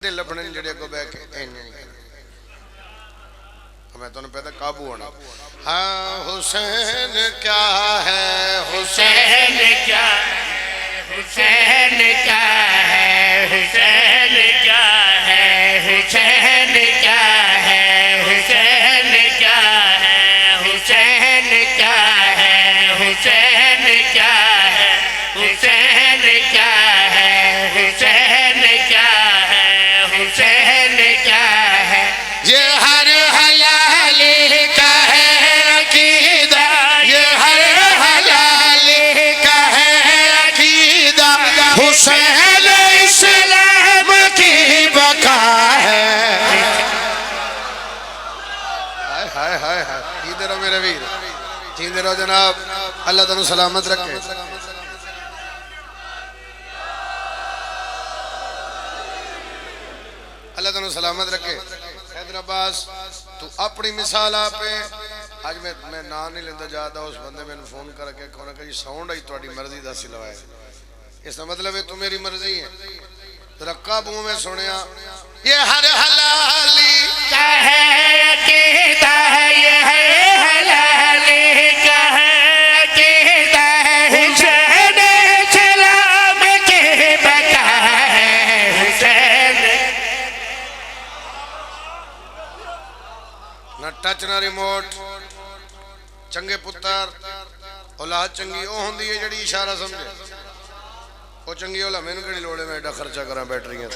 बंदे लभने जेडे अगों बह के मैं तुम पता काबू होना। हाँ हुसैन क्या है, हुसैन क्या है, हुसैन क्या है, हुसैन क्या है, हुसैन क्या है, हुसैन क्या है, हुसैन क्या है, हुसैन क्या है, हुसैन क्या है, हुसैन क्या है, हुसैन क्या है। ये हर हलाल का है अकीदा, ये हर हलाल का है अकीदा, हुसैन इस्लाम की बका है। हाय हाय हाय हाय, जीते रहो मेरे वीर, जीते रहो जनाब, अल्लाह तुम सलामत रखे। अल्लाह तुम सलामत रखे। हैदर अब्बास तू अपनी मिसाल आपे आज मैं ना नहीं लेंदा जाता, उस बंदे मैंने फोन करके कहना कि साउंड आई थोड़ी मर्जी का सिलवाए, इसका मतलब है तू मेरी मर्जी है। रक्का मुंह में सुनिया ये हर हलाली क्या है अकीदा है, ये है हलाली क्या है अकीदा है, हुसैन सलाम के बका है, हुसैन न टच ना रिमोट, चंगे पुत्र औलाद चंगी वो होंदी है जड़ी इशारा समझे, वो चंगी होला मैनू केड़ी लोड़ है मैं एडा खर्चा करा बैटरियां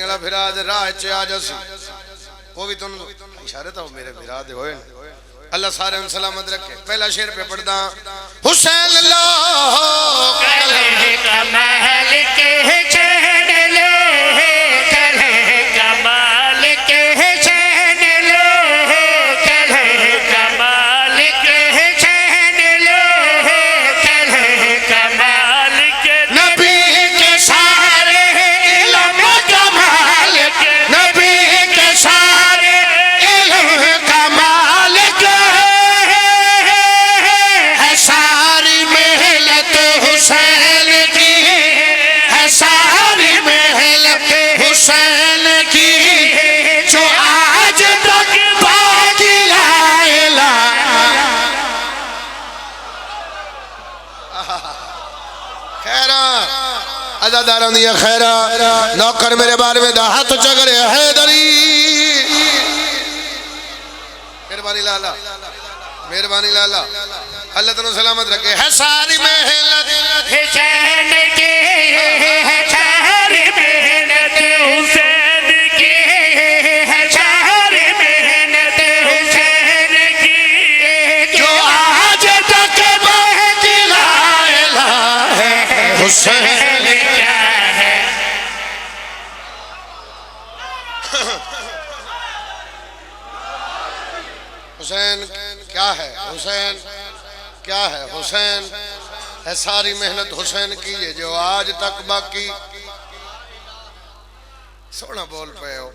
वाला फिर आज राह च आ जासी, वो भी तुम इशारे तो मेरे फिरा दे होए। अल्लाह सारे सलामत रखे। पहला शेर पे पढ़दा हुसैन लो कलह कमाल के चैन लो, कलह कमाल के चैन लो, कलह कमाल के चैन लो, कलह कमाल के नबी के सारे इल्म कमाल के, नबी के सारे इल्म कमाल के है सारी मेहनत हुसैन की, है सारी मेहनत हुसैन की, जो आज तक बाकी लाएला। खैरा अजादारां दिया खैरा नौकर मेरे बारे में हाथ चगरे हैदरी, मेहरबानी लाला, मेहरबानी लाला, अल्लाह तुम सलामत रखे। है सारी मेहनत हुसैन की, है सारी मेहनत हुसैन की, है सारी मेहनत हुसैन की, जो आज तक बाकी लाएला है हुसैन। क्या है। हुसैन क्या है, हुसैन क्या है, हुसैन है सारी मेहनत हुसैन की है जो आज तक बाकी। सोना बोल पे हो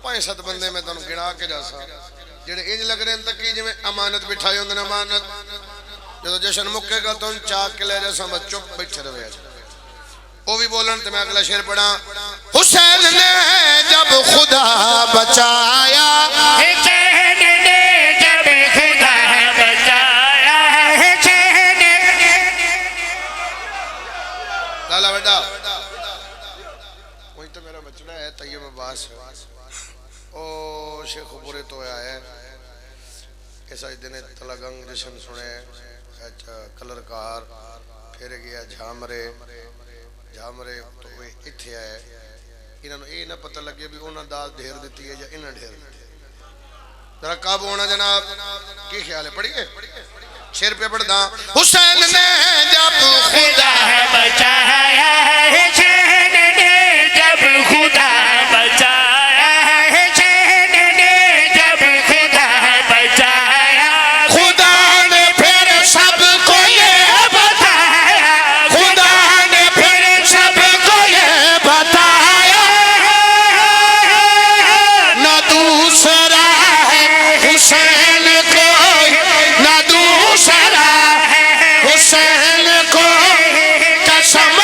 5-7 बंदे मैं तुम गिना के जासा जेडे इंज लग रहे तक जिवें अमानत बिठाई होंदे ने, अमानत जो जश्न मुक्केगा तुम चाक के ले जा समझ चुप बैठे रहे। वो भी बोलन तो मैं अगला शेर पढ़ा हुसैन ने जब खुदा बचाया, हुसैन ने जब खुदा बचाया, हुसैन लाला बेटा वही तो मेरा बचड़ा है तैयब अब्बास ओ शेख बुरे तो आया है ऐसा दिन तलगंग जश्न सुने कलरकार फिर गया झामरे झामरे तो वे इत्थे आए, इन्होंने ये ना पता लगे भी उन्होंने दाल ढेर दी है या इन्हें ढेर दी। जरा काबू होना जनाब, की ख्याल है? पढ़िए शेर पे पढ़दा हुसैन ने जब खुदा बचाया, हुसैन ने जब खुदा बचाया, हुसैन ने जब खुदा बचाया, खुदा ने फिर सबको ये बताया, खुदा ने फिर सबको ये बताया, न दूसरा है हुसैन कोई, न दूसरा है हुसैन कोई, कसम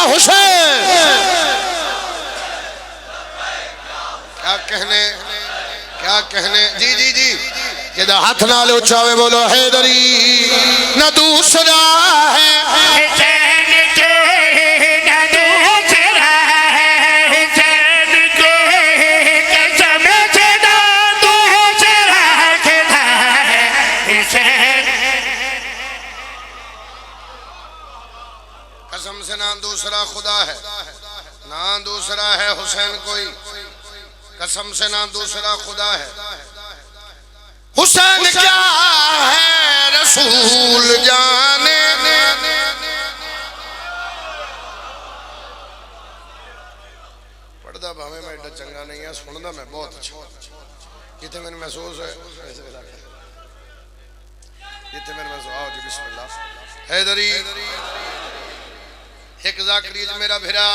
हुसैन। क्या कहने जी जी जी जिदा हाथ नाल उचावे बोलो हैदरी न दूसरा है हुसैन के न दूसरा है, हुसैन के कसम से न दूसरा खुदा है, हुसैन कसम से ना दूसरा खुदा है, ना दूसरा है हुसैन कोई, कसम से ना दूसरा खुदा है। हुसैन क्या है रसूल जाने, पढ़दा भावे मैं एडा चंगा नहीं है, सुनदा मैं बहुत अच्छा, जिथे मैंने महसूस है जिथे मैंने महसूस। आओ जी बिस्मिल्लाह। हैदरी एक जाकरीज मेरा भिरा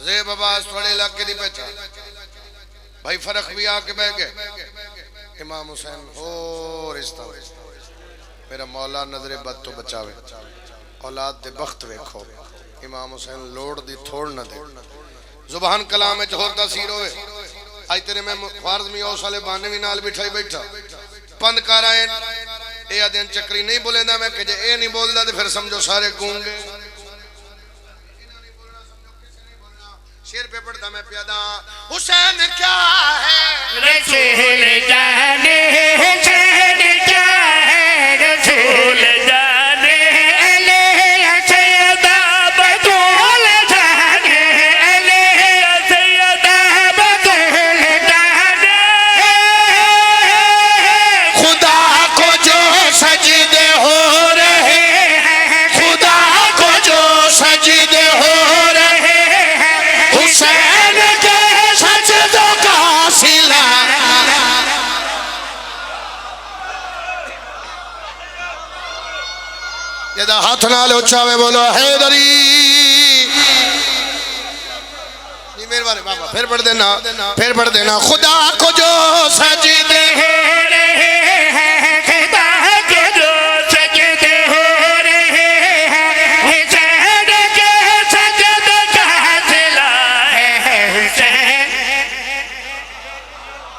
ज़ेब अब्बास थोड़े इलाके दी पहचान भाई फर्क भी आके बह गए। इमाम हुसैन हो रिश्ता मेरा मौला नजरे बद तो बचावे, औलाद दे बख्त वेखो। इमाम हुसैन लोड़ दी थोड़ न दे, जुबान कलाम में जोर तासीर होवे। आज तेरे में ख्वारज़मी औस वाले बाने भी नाल बिठाई बैठा पंद कर आए ए अदन चक्री नहीं बोलेंदा मैं कि जे ए नहीं बोलदा ते फिर समझो सारे गूंगे। शेर पे पढ़ता मैं प्यादा हुसैन क्या है रसूल जाने, हुसैन क्या है रसूल जाने, अले सैयदा बतूल जाने, अले सैयदा बतूल जाने। खुदा को जो सजदे हो रहे हैं, खुदा को जो सजदे हो रहे हैं, हुसैन के सजदों का सिला। यदा हाथ नाल उचावे बोलो हैदरी। मेहरबानी बाबा फिर पढ़ देना, फिर पढ़ देना। खुदा को जो सजदे